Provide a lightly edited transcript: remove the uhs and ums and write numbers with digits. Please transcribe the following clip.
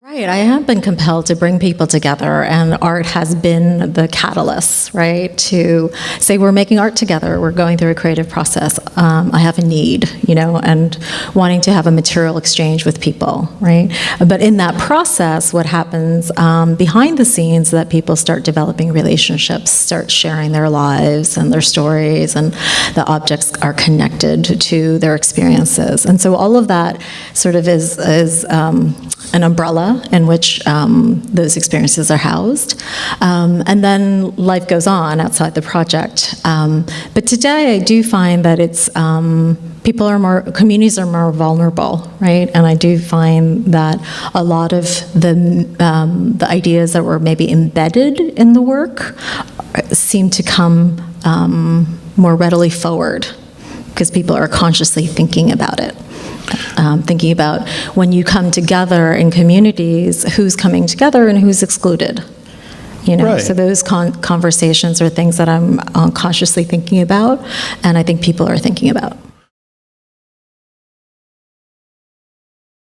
Right, I have been compelled to bring people together, and art has been the catalyst, right, to say we're making art together, we're going through a creative process. I have a need, and wanting to have a material exchange with people, right? But in that process, what happens behind the scenes is that people start developing relationships, start sharing their lives and their stories, and the objects are connected to their experiences. And so all of that sort of is an umbrella in which those experiences are housed. And then life goes on outside the project. But today I do find that it's, communities are more vulnerable, right? And I do find that a lot of the ideas that were maybe embedded in the work seem to come more readily forward because people are consciously thinking about it. Thinking about when you come together in communities, who's coming together and who's excluded. Right. So those conversations are things that I'm consciously thinking about, and I think people are thinking about.